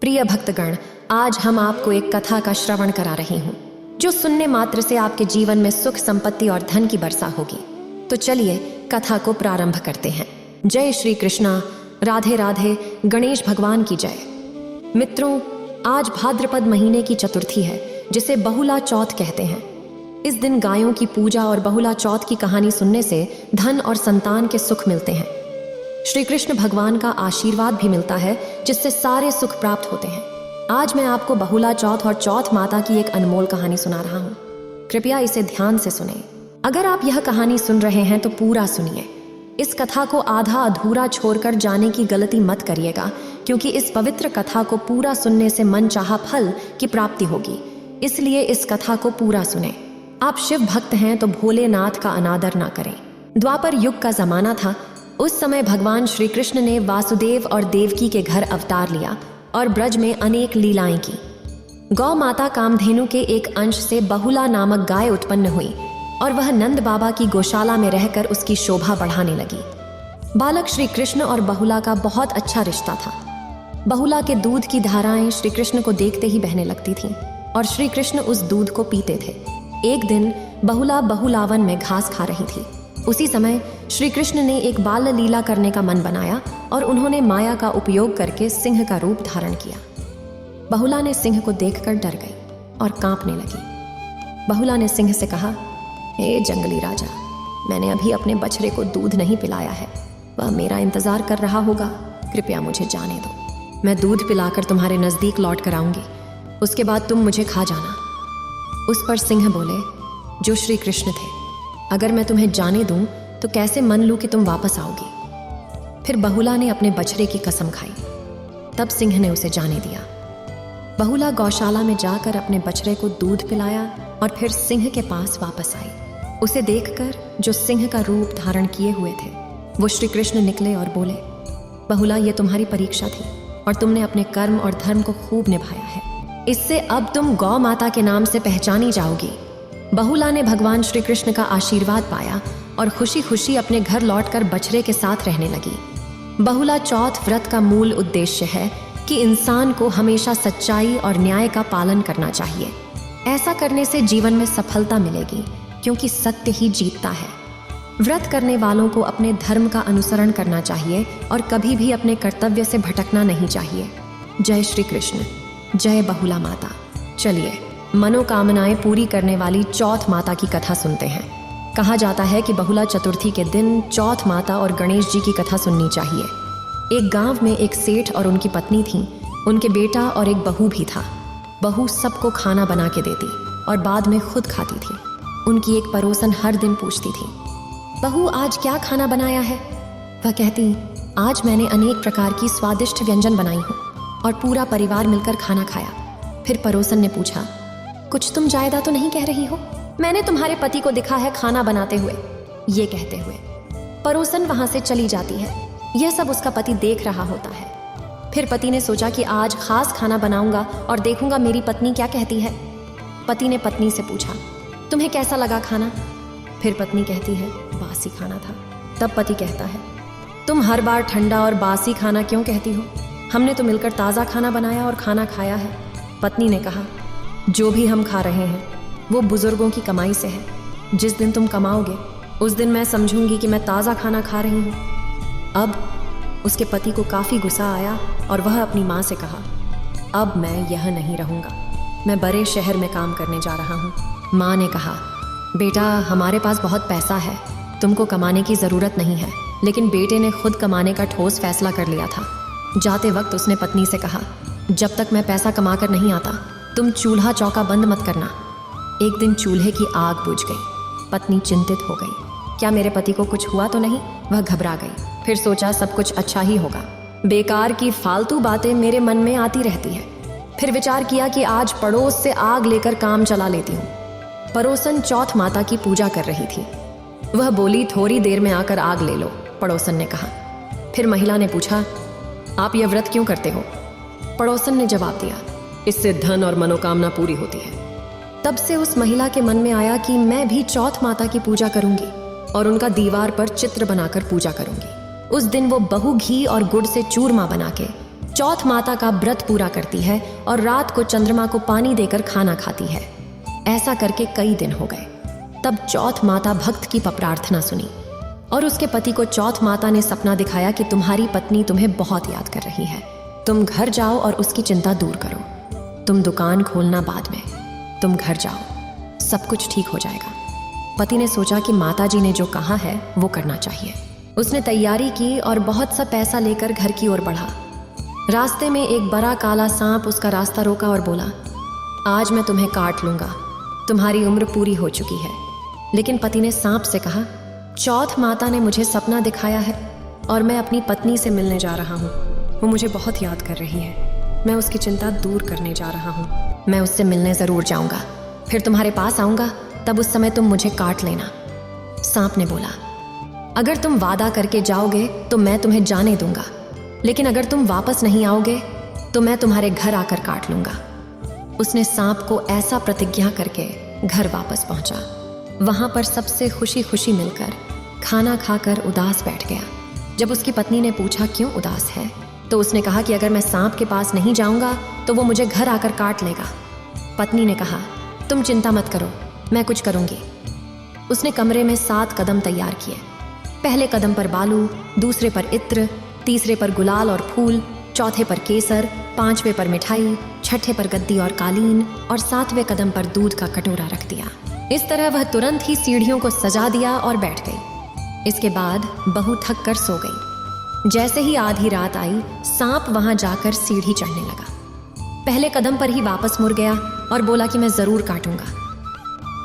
प्रिय भक्तगण, आज हम आपको एक कथा का श्रवण करा रही हूँ जो सुनने मात्र से आपके जीवन में सुख, संपत्ति और धन की वर्षा होगी। तो चलिए कथा को प्रारंभ करते हैं। जय श्री कृष्णा, राधे राधे, गणेश भगवान की जय। मित्रों, आज भाद्रपद महीने की चतुर्थी है जिसे बहुला चौथ कहते हैं। इस दिन गायों की पूजा और बहुला चौथ की कहानी सुनने से धन और संतान के सुख मिलते हैं। श्री कृष्ण भगवान का आशीर्वाद भी मिलता है जिससे सारे सुख प्राप्त होते हैं। आज मैं आपको बहुला चौथ और चौथ माता की एक अनमोल कहानी सुना रहा हूँ। कृपया इसे ध्यान से सुने। अगर आप यह कहानी सुन रहे हैं तो पूरा सुनिए। इस कथा को आधा अधूरा छोड़कर जाने की गलती मत करिएगा, क्योंकि इस पवित्र कथा को पूरा सुनने से मन चाहा फल की प्राप्ति होगी। इसलिए इस कथा को पूरा सुने। आप शिव भक्त हैं तो भोलेनाथ का अनादर ना करें। द्वापर युग का जमाना था। उस समय भगवान श्री कृष्ण ने वासुदेव और देवकी के घर अवतार लिया और ब्रज में अनेक लीलाएं की। गौ माता कामधेनु के एक अंश से बहुला नामक गाय उत्पन्न हुई और वह नंद बाबा की गौशाला में रहकर उसकी शोभा बढ़ाने लगी। बालक श्री कृष्ण और बहुला का बहुत अच्छा रिश्ता था। बहुला के दूध की धाराएं श्री कृष्ण को देखते ही बहने लगती थीं और श्री कृष्ण उस दूध को पीते थे। एक दिन बहुला बहुलावन में घास खा रही थी। उसी समय श्री कृष्ण ने एक बाल लीला करने का मन बनाया और उन्होंने माया का उपयोग करके सिंह का रूप धारण किया। बहुला ने सिंह को देखकर डर गई और कांपने लगी। बहुला ने सिंह से कहा, हे जंगली राजा, मैंने अभी अपने बछड़े को दूध नहीं पिलाया है। वह मेरा इंतजार कर रहा होगा। कृपया मुझे जाने दो। मैं दूध पिलाकर तुम्हारे नजदीक लौट कर आऊंगी। उसके बाद तुम मुझे खा जाना। उस पर सिंह बोले, जो श्री कृष्ण थे, अगर मैं तुम्हें जाने दूं तो कैसे मन लूं कि तुम वापस आओगी। फिर बहुला ने अपने बछड़े की कसम खाई। तब सिंह ने उसे जाने दिया। बहुला गौशाला में जाकर अपने बछड़े को दूध पिलाया और फिर सिंह के पास वापस आई। उसे देखकर जो सिंह का रूप धारण किए हुए थे वो श्री कृष्ण निकले और बोले, बहुला, ये तुम्हारी परीक्षा थी और तुमने अपने कर्म और धर्म को खूब निभाया है। इससे अब तुम गौ माता के नाम से पहचानी जाओगी। बहुला ने भगवान श्री कृष्ण का आशीर्वाद पाया और खुशी खुशी अपने घर लौटकर बछड़े के साथ रहने लगी। बहुला चौथ व्रत का मूल उद्देश्य है कि इंसान को हमेशा सच्चाई और न्याय का पालन करना चाहिए। ऐसा करने से जीवन में सफलता मिलेगी, क्योंकि सत्य ही जीतता है। व्रत करने वालों को अपने धर्म का अनुसरण करना चाहिए और कभी भी अपने कर्तव्य से भटकना नहीं चाहिए। जय श्री कृष्ण, जय बहुला माता। चलिए मनोकामनाएं पूरी करने वाली चौथ माता की कथा सुनते हैं। कहा जाता है कि बहुला चतुर्थी के दिन चौथ माता और गणेश जी की कथा सुननी चाहिए। एक गांव में एक सेठ और उनकी पत्नी थी। उनके बेटा और एक बहू भी था। बहू सबको खाना बना के देती और बाद में खुद खाती थी। उनकी एक पड़ोसन हर दिन पूछती थी, बहू, आज क्या खाना बनाया है? वह कहती, आज मैंने अनेक प्रकार की स्वादिष्ट व्यंजन बनाई हूँ और पूरा परिवार मिलकर खाना खाया। फिर पड़ोसन ने पूछा, कुछ तुम ज्यादा तो नहीं कह रही हो? मैंने तुम्हारे पति को दिखा है खाना बनाते हुए। ये कहते हुए पड़ोसन वहां से चली जाती है। यह सब उसका पति देख रहा होता है। फिर पति ने सोचा कि आज खास खाना बनाऊंगा और देखूंगा मेरी पत्नी क्या कहती है। पति ने पत्नी से पूछा, तुम्हें कैसा लगा खाना? फिर पत्नी कहती है, बासी खाना था। तब पति कहता है, तुम हर बार ठंडा और बासी खाना क्यों कहती हो? हमने तो मिलकर ताज़ा खाना बनाया और खाना खाया है। पत्नी ने कहा, जो भी हम खा रहे हैं वो बुजुर्गों की कमाई से है। जिस दिन तुम कमाओगे उस दिन मैं समझूंगी कि मैं ताज़ा खाना खा रही हूँ। अब उसके पति को काफ़ी गुस्सा आया और वह अपनी माँ से कहा, अब मैं यह नहीं रहूँगा, मैं बड़े शहर में काम करने जा रहा हूँ। माँ ने कहा, बेटा, हमारे पास बहुत पैसा है, तुमको कमाने की ज़रूरत नहीं है। लेकिन बेटे ने खुद कमाने का ठोस फैसला कर लिया था। जाते वक्त उसने पत्नी से कहा, जब तक मैं पैसा कमा कर नहीं आता तुम चूल्हा चौका बंद मत करना। एक दिन चूल्हे की आग बुझ गई। पत्नी चिंतित हो गई, क्या मेरे पति को कुछ हुआ तो नहीं? वह घबरा गई। फिर सोचा, सब कुछ अच्छा ही होगा। बेकार की फालतू बातें मेरे मन में आती रहती है। फिर विचार किया कि आज पड़ोस से आग लेकर काम चला लेती हूँ। पड़ोसन चौथ माता की पूजा कर रही थी। वह बोली, थोड़ी देर में आकर आग ले लो। पड़ोसन ने कहा। फिर महिला ने पूछा, आप यह व्रत क्यों करते हो? पड़ोसन ने जवाब दिया, इससे धन और मनोकामना पूरी होती है। तब से उस महिला के मन में आया कि मैं भी चौथ माता की पूजा करूंगी और उनका दीवार पर चित्र बनाकर पूजा करूंगी। उस दिन वो बहु घी और गुड़ से चूरमा बना के चौथ माता का व्रत पूरा करती है और रात को चंद्रमा को पानी देकर खाना खाती है। ऐसा करके कई दिन हो गए। तब चौथ माता भक्त की प्रार्थना सुनी और उसके पति को चौथ माता ने सपना दिखाया कि तुम्हारी पत्नी तुम्हें बहुत याद कर रही है। तुम घर जाओ और उसकी चिंता दूर करो। तुम दुकान खोलना बाद में, तुम घर जाओ, सब कुछ ठीक हो जाएगा। पति ने सोचा कि माताजी ने जो कहा है वो करना चाहिए। उसने तैयारी की और बहुत सा पैसा लेकर घर की ओर बढ़ा। रास्ते में एक बड़ा काला सांप उसका रास्ता रोका और बोला, आज मैं तुम्हें काट लूंगा, तुम्हारी उम्र पूरी हो चुकी है। लेकिन पति ने सांप से कहा, चौथ माता ने मुझे सपना दिखाया है और मैं अपनी पत्नी से मिलने जा रहा हूँ। वो मुझे बहुत याद कर रही है। मैं उसकी चिंता दूर करने जा रहा हूँ। मैं उससे मिलने ज़रूर जाऊँगा, फिर तुम्हारे पास आऊँगा, तब उस समय तुम मुझे काट लेना। सांप ने बोला, अगर तुम वादा करके जाओगे तो मैं तुम्हें जाने दूंगा, लेकिन अगर तुम वापस नहीं आओगे तो मैं तुम्हारे घर आकर काट लूंगा। उसने सांप को ऐसा प्रतिज्ञा करके घर वापस पहुंचा। वहां पर सबसे खुशी खुशी मिलकर खाना खाकर उदास बैठ गया। जब उसकी पत्नी ने पूछा क्यों उदास है, तो उसने कहा कि अगर मैं सांप के पास नहीं जाऊंगा तो वो मुझे घर आकर काट लेगा। पत्नी ने कहा, तुम चिंता मत करो, मैं कुछ करूंगी। उसने कमरे में 7 कदम तैयार किए। पहले कदम पर बालू, दूसरे पर इत्र, तीसरे पर गुलाल और फूल, चौथे पर केसर, 5वें पर मिठाई, 6ठे पर गद्दी और कालीन और 7वें कदम पर दूध का कटोरा रख दिया। इस तरह वह तुरंत ही सीढ़ियों को सजा दिया और बैठ गई। इसके बाद बहू थक कर सो गई। जैसे ही आधी रात आई, सांप वहां जाकर सीढ़ी चढ़ने लगा। पहले कदम पर ही वापस मुड़ गया और बोला कि मैं जरूर काटूंगा।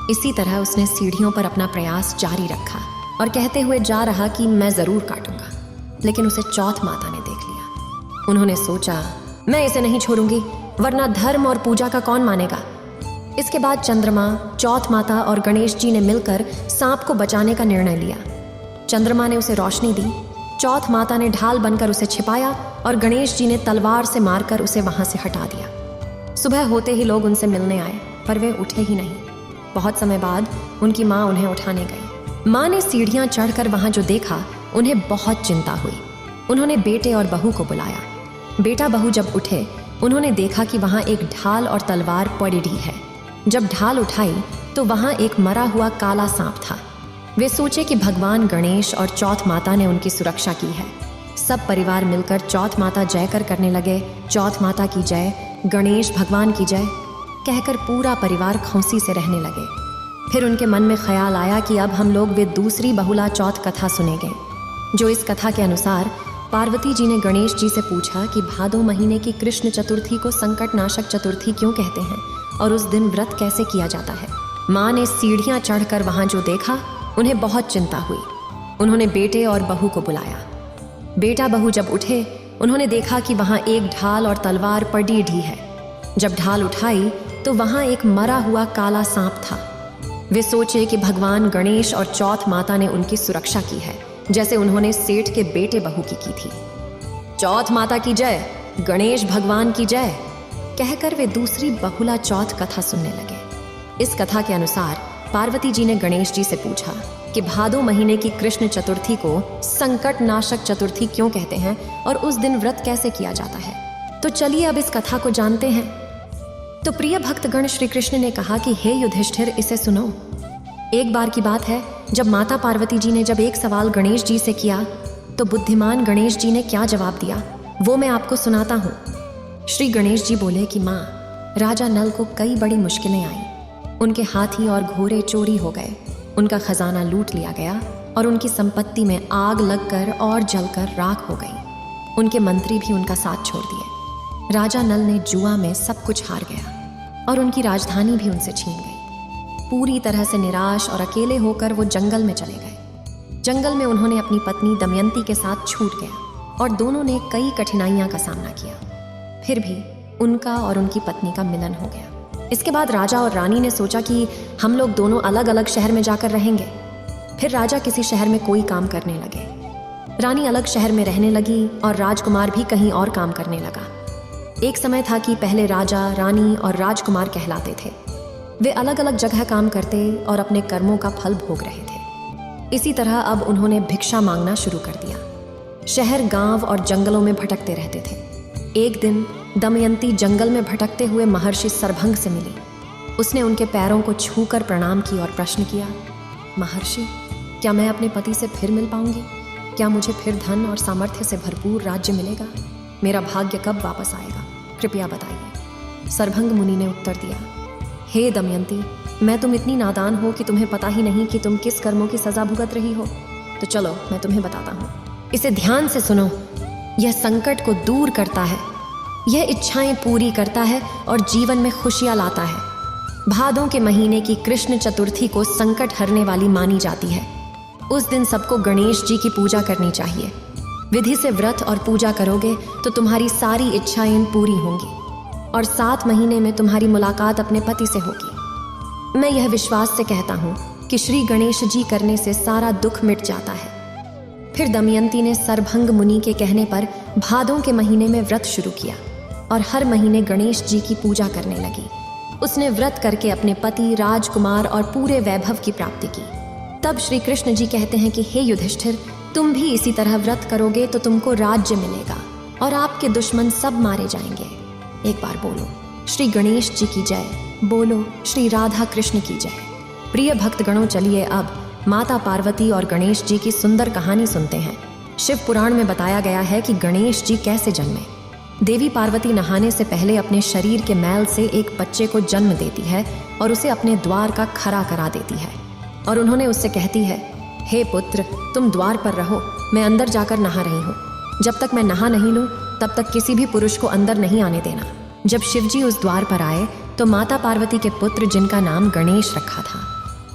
इसी तरह उसने सीढ़ियों पर अपना प्रयास जारी रखा और कहते हुए जा रहा कि मैं जरूर काटूंगा। लेकिन उसे चौथ माता ने देख लिया। उन्होंने सोचा, मैं इसे नहीं छोड़ूंगी, वरना धर्म और पूजा का कौन मानेगा। इसके बाद चंद्रमा, चौथ माता और गणेश जी ने मिलकर सांप को बचाने का निर्णय लिया। चंद्रमा ने उसे रोशनी दी, चौथ माता ने ढाल बनकर उसे छिपाया और गणेश जी ने तलवार से मारकर उसे वहां से हटा दिया। सुबह होते ही लोग उनसे मिलने आए, पर वे उठे ही नहीं। बहुत समय बाद उनकी माँ उन्हें उठाने गई। माँ ने सीढ़ियाँ चढ़कर वहां जो देखा, उन्हें बहुत चिंता हुई। उन्होंने बेटे और बहू को बुलाया। बेटा बहू जब उठे, उन्होंने देखा कि वहां एक ढाल और तलवार पड़ी है। जब ढाल उठाई तो वहां एक मरा हुआ काला सांप था। वे सोचे कि भगवान गणेश और चौथ माता ने उनकी सुरक्षा की है। सब परिवार मिलकर चौथ माता जय करने लगे। चौथ माता की जय, गणेश भगवान की जय कहकर पूरा परिवार खुशी से रहने लगे। फिर उनके मन में ख्याल आया कि अब हम लोग वे दूसरी बहुला चौथ कथा सुनेंगे। जो इस कथा के अनुसार पार्वती जी ने गणेश जी से पूछा कि भादो महीने की कृष्ण चतुर्थी को संकट नाशक चतुर्थी क्यों कहते हैं और उस दिन व्रत कैसे किया जाता है। माँ ने सीढ़ियाँ चढ़कर वहां जो देखा, उन्हें बहुत चिंता हुई। उन्होंने बेटे और बहू को बुलाया। बेटा बहू जब उठे, उन्होंने देखा कि वहां एक ढाल और तलवार पड़ी है। जब ढाल उठाई तो वहां एक मरा हुआ काला सांप था। वे सोचे कि भगवान गणेश और चौथ माता ने उनकी सुरक्षा की है, जैसे उन्होंने सेठ के बेटे बहू की थी। चौथ माता की जय, गणेश भगवान की जय कहकर वे दूसरी बहुला चौथ कथा सुनने लगे। इस कथा के अनुसार पार्वती जी ने गणेश जी से पूछा कि भादो महीने की कृष्ण चतुर्थी को संकट नाशक चतुर्थी क्यों कहते हैं और उस दिन व्रत कैसे किया जाता है। तो चलिए अब इस कथा को जानते हैं। तो प्रिय भक्तगण, श्री कृष्ण ने कहा कि हे युधिष्ठिर, इसे सुनो। एक बार की बात है, जब माता पार्वती जी ने जब एक सवाल गणेश जी से किया, तो बुद्धिमान गणेश जी ने क्या जवाब दिया, वो मैं आपको सुनाता हूँ। श्री गणेश जी बोले कि माँ, राजा नल को कई बड़ी मुश्किलें आई। उनके हाथी और घोड़े चोरी हो गए, उनका खजाना लूट लिया गया और उनकी संपत्ति में आग लगकर और जलकर राख हो गई। उनके मंत्री भी उनका साथ छोड़ दिए। राजा नल ने जुआ में सब कुछ हार गया और उनकी राजधानी भी उनसे छीन गई। पूरी तरह से निराश और अकेले होकर वो जंगल में चले गए। जंगल में उन्होंने अपनी पत्नी दमयंती के साथ छूट गया और दोनों ने कई कठिनाइयां का सामना किया। फिर भी उनका और उनकी पत्नी का मिलन हो गया। इसके बाद राजा और रानी ने सोचा कि हम लोग दोनों अलग अलग शहर में जाकर रहेंगे। फिर राजा किसी शहर में कोई काम करने लगे, रानी अलग शहर में रहने लगी और राजकुमार भी कहीं और काम करने लगा। एक समय था कि पहले राजा, रानी और राजकुमार कहलाते थे। वे अलग अलग जगह काम करते और अपने कर्मों का फल भोग रहे थे। इसी तरह अब उन्होंने भिक्षा मांगना शुरू कर दिया। शहर, गांव और जंगलों में भटकते रहते थे। एक दिन दमयंती जंगल में भटकते हुए महर्षि सरभंग से मिली। उसने उनके पैरों को छूकर प्रणाम की और प्रश्न किया, महर्षि, क्या मैं अपने पति से फिर मिल पाऊंगी? क्या मुझे फिर धन और सामर्थ्य से भरपूर राज्य मिलेगा? मेरा भाग्य कब वापस आएगा? कृपया बताइए। सरभंग मुनि ने उत्तर दिया, हे दमयंती, मैं तुम इतनी नादान हो कि तुम्हें पता ही नहीं कि तुम किस कर्मों की सजा भुगत रही हो। तो चलो मैं तुम्हें बताता हूँ, इसे ध्यान से सुनो। यह संकट को दूर करता है, यह इच्छाएं पूरी करता है और जीवन में खुशियां लाता है। भादों के महीने की कृष्ण चतुर्थी को संकट हरने वाली मानी जाती है। उस दिन सबको गणेश जी की पूजा करनी चाहिए। विधि से व्रत और पूजा करोगे तो तुम्हारी सारी इच्छाएं पूरी होंगी और 7 महीने में तुम्हारी मुलाकात अपने पति से होगी। मैं यह विश्वास से कहता हूँ कि श्री गणेश जी करने से सारा दुख मिट जाता है। फिर दमयंती ने सरभंग मुनि के कहने पर भादों के महीने में व्रत शुरू किया और हर महीने गणेश जी की पूजा करने लगी। उसने व्रत करके अपने पति, राजकुमार और पूरे वैभव की प्राप्ति की। तब श्री कृष्ण जी कहते हैं कि हे युधिष्ठिर, तुम भी इसी तरह व्रत करोगे तो तुमको राज्य मिलेगा और आपके दुश्मन सब मारे जाएंगे। एक बार बोलो श्री गणेश जी की जय, बोलो श्री राधा कृष्ण की जय। प्रिय भक्तगणों, चलिए अब माता पार्वती और गणेश जी की सुंदर कहानी सुनते हैं। शिव पुराण में बताया गया है कि गणेश जी कैसे जन्मे। देवी पार्वती नहाने से पहले अपने शरीर के मैल से एक बच्चे को जन्म देती है और उसे अपने द्वार का खड़ा करा देती है और उन्होंने उससे कहती है, हे पुत्र, तुम द्वार पर रहो, मैं अंदर जाकर नहा रही हूँ। जब तक मैं नहा नहीं लूँ तब तक किसी भी पुरुष को अंदर नहीं आने देना। जब शिवजी उस द्वार पर आए तो माता पार्वती के पुत्र, जिनका नाम गणेश रखा था,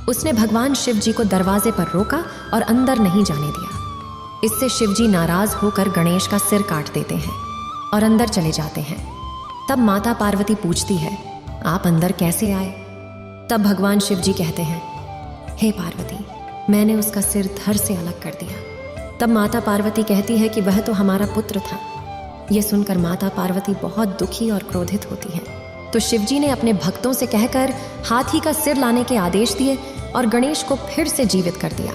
उसने भगवान शिव जी को दरवाजे पर रोका और अंदर नहीं जाने दिया। इससे शिवजी नाराज होकर गणेश का सिर काट देते हैं और अंदर चले जाते हैं। तब माता पार्वती पूछती है, आप अंदर कैसे आए? तब भगवान शिव जी कहते हैं, हे पार्वती, मैंने उसका सिर धड़ से अलग कर दिया। तब माता पार्वती कहती है कि वह तो हमारा पुत्र था। यह सुनकर माता पार्वती बहुत दुखी और क्रोधित होती हैं। तो शिवजी ने अपने भक्तों से कहकर हाथी का सिर लाने के आदेश दिए और गणेश को फिर से जीवित कर दिया।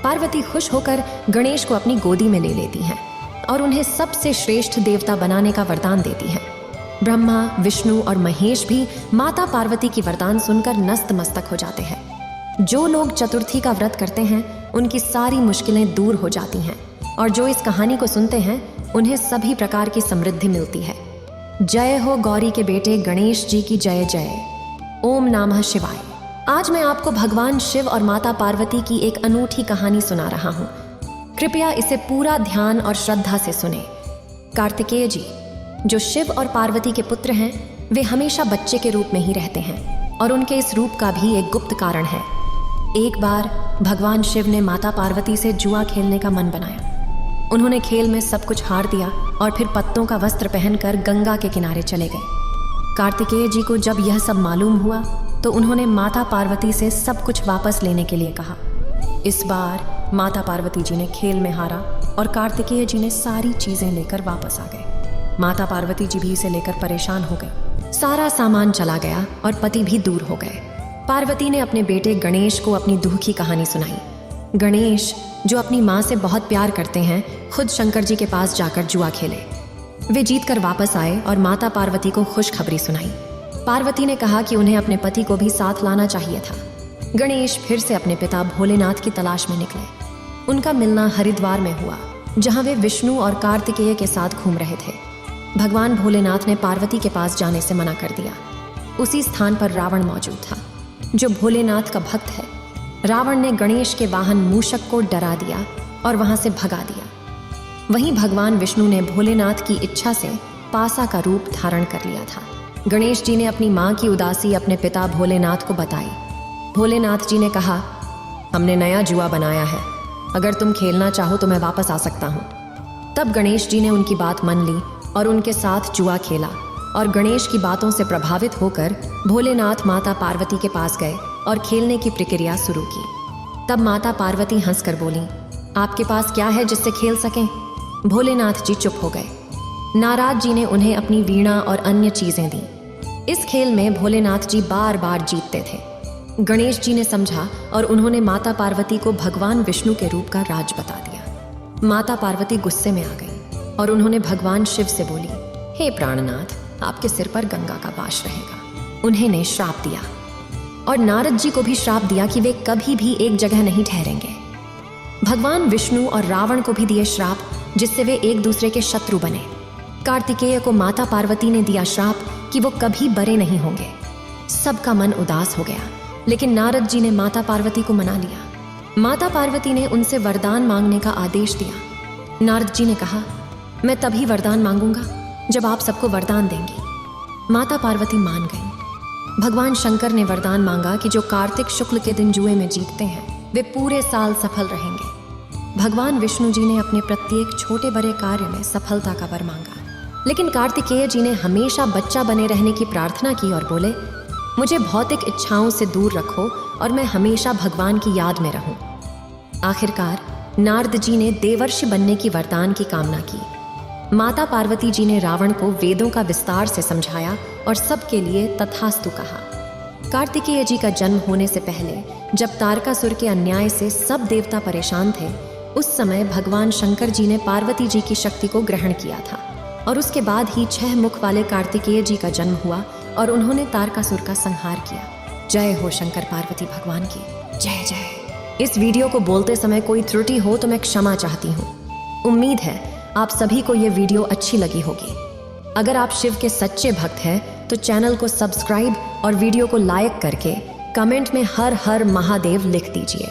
पार्वती खुश होकर गणेश को अपनी गोदी में ले लेती हैं और उन्हें सबसे श्रेष्ठ देवता बनाने का वरदान देती हैं। ब्रह्मा, विष्णु और महेश भी माता पार्वती की वरदान सुनकर नस्त मस्तक हो जाते हैं। जो लोग चतुर्थी का व्रत करते हैं उनकी सारी मुश्किलें दूर हो जाती हैं और जो इस कहानी को सुनते हैं उन्हें सभी प्रकार की समृद्धि मिलती है। जय हो गौरी के बेटे गणेश जी की जय जय। ओम नमः शिवाय। आज मैं आपको भगवान शिव और माता पार्वती की एक अनूठी कहानी सुना रहा हूँ। कृपया इसे पूरा ध्यान और श्रद्धा से सुने। कार्तिकेय जी, जो शिव और पार्वती के पुत्र हैं, वे हमेशा बच्चे के रूप में ही रहते हैं और उनके इस रूप का भी एक गुप्त कारण है। एक बार भगवान शिव ने माता पार्वती से जुआ खेलने का मन बनाया। उन्होंने खेल में सब कुछ हार दिया और फिर पत्तों का वस्त्र पहनकर गंगा के किनारे चले गए। कार्तिकेय जी को जब यह सब मालूम हुआ तो उन्होंने माता पार्वती से सब कुछ वापस लेने के लिए कहा। इस बार माता पार्वती जी ने खेल में हारा और कार्तिकेय जी ने सारी चीजें लेकर वापस आ गए। माता पार्वती जी भी इसे लेकर परेशान हो गए। सारा सामान चला गया और पति भी दूर हो गए। पार्वती ने अपने बेटे गणेश को अपनी दुख की कहानी सुनाई। गणेश, जो अपनी माँ से बहुत प्यार करते हैं, खुद शंकर जी के पास जाकर जुआ खेले। वे जीतकर वापस आए और माता पार्वती को खुशखबरी सुनाई। पार्वती ने कहा कि उन्हें अपने पति को भी साथ लाना चाहिए था। गणेश फिर से अपने पिता भोलेनाथ की तलाश में निकले। उनका मिलना हरिद्वार में हुआ, जहाँ वे विष्णु और कार्तिकेय के साथ घूम रहे थे। भगवान भोलेनाथ ने पार्वती के पास जाने से मना कर दिया। उसी स्थान पर रावण मौजूद था, जो भोलेनाथ का भक्त है। रावण ने गणेश के वाहन मूषक को डरा दिया और वहां से भगा दिया। वहीं भगवान विष्णु ने भोलेनाथ की इच्छा से पासा का रूप धारण कर लिया था। गणेश जी ने अपनी माँ की उदासी अपने पिता भोलेनाथ को बताई। भोलेनाथ जी ने कहा, हमने नया जुआ बनाया है, अगर तुम खेलना चाहो तो मैं वापस आ सकता हूँ। तब गणेश जी ने उनकी बात मान ली और उनके साथ जुआ खेला और गणेश की बातों से प्रभावित होकर भोलेनाथ माता पार्वती के पास गए और खेलने की प्रक्रिया शुरू की। तब माता पार्वती हंसकर बोली, आपके पास क्या है जिससे खेल सकें? भोलेनाथ जी चुप हो गए। नारद जी ने उन्हें अपनी वीणा और अन्य चीजें दी। इस खेल में भोलेनाथ जी बार बार जीतते थे। गणेश जी ने समझा और उन्होंने माता पार्वती को भगवान विष्णु के रूप का राज बता दिया। माता पार्वती गुस्से में आ गई और उन्होंने भगवान शिव से बोली, हे प्राणनाथ, आपके सिर पर गंगा का वास रहेगा। उन्हें ने श्राप दिया और नारद जी को भी श्राप दिया कि वे कभी भी एक जगह नहीं ठहरेंगे। भगवान विष्णु और रावण को भी दिए श्राप, जिससे वे एक दूसरे के शत्रु बने। कार्तिकेय को माता पार्वती ने दिया श्राप कि वो कभी बड़े नहीं होंगे। सबका मन उदास हो गया, लेकिन नारद जी ने माता पार्वती को मना लिया। माता पार्वती ने उनसे वरदान मांगने का आदेश दिया। नारद जी ने कहा, मैं तभी वरदान मांगूंगा जब आप सबको वरदान देंगी। माता पार्वती मान गई। भगवान शंकर ने वरदान मांगा कि जो कार्तिक शुक्ल के दिन जुए में जीतते हैं वे पूरे साल सफल रहेंगे। भगवान विष्णु जी ने अपने प्रत्येक छोटे बड़े कार्य में सफलता का वर मांगा, लेकिन कार्तिकेय जी ने हमेशा बच्चा बने रहने की प्रार्थना की और बोले, मुझे भौतिक इच्छाओं से दूर रखो और मैं हमेशा भगवान की याद में रहूं। आखिरकार नारद जी ने देवर्षि बनने की वरदान की कामना की। माता पार्वती जी ने रावण को वेदों का विस्तार से समझाया और सबके लिए तथास्तु कहा। कार्तिकेय जी का जन्म होने से पहले, जब तारकासुर के अन्याय से सब देवता परेशान थे, उस समय भगवान शंकर जी ने पार्वती जी की शक्ति को ग्रहण किया था और उसके बाद ही 6 मुख वाले कार्तिकेय जी का जन्म हुआ और उन्होंने तारकासुर का संहार किया। जय हो शंकर पार्वती भगवान की, जय जय। इस वीडियो को बोलते समय कोई त्रुटि हो तो मैं क्षमा चाहती हूँ। उम्मीद है आप सभी को ये वीडियो अच्छी लगी होगी। अगर आप शिव के सच्चे भक्त हैं तो चैनल को सब्सक्राइब और वीडियो को लाइक करके कमेंट में हर हर महादेव लिख दीजिए।